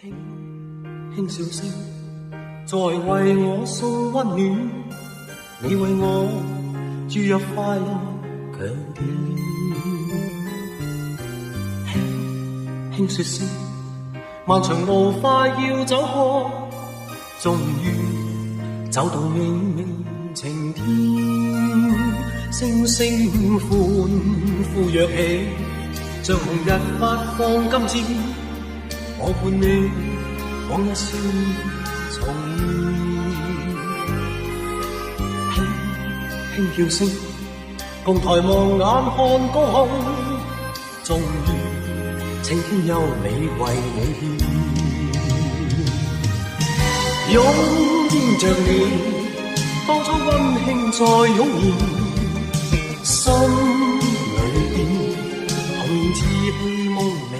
輕輕笑聲，在為我送溫暖，你為我注入快樂強電，輕輕說聲，漫長路快要走過，終於走到明媚晴天，星星歡呼躍起，像紅日發放金箭，我伴你往日笑重現，輕輕叫聲，共抬望眼看高空，終於青天優美為你獻，擁着你，當初溫馨再湧現，心裏邊童年稚氣夢未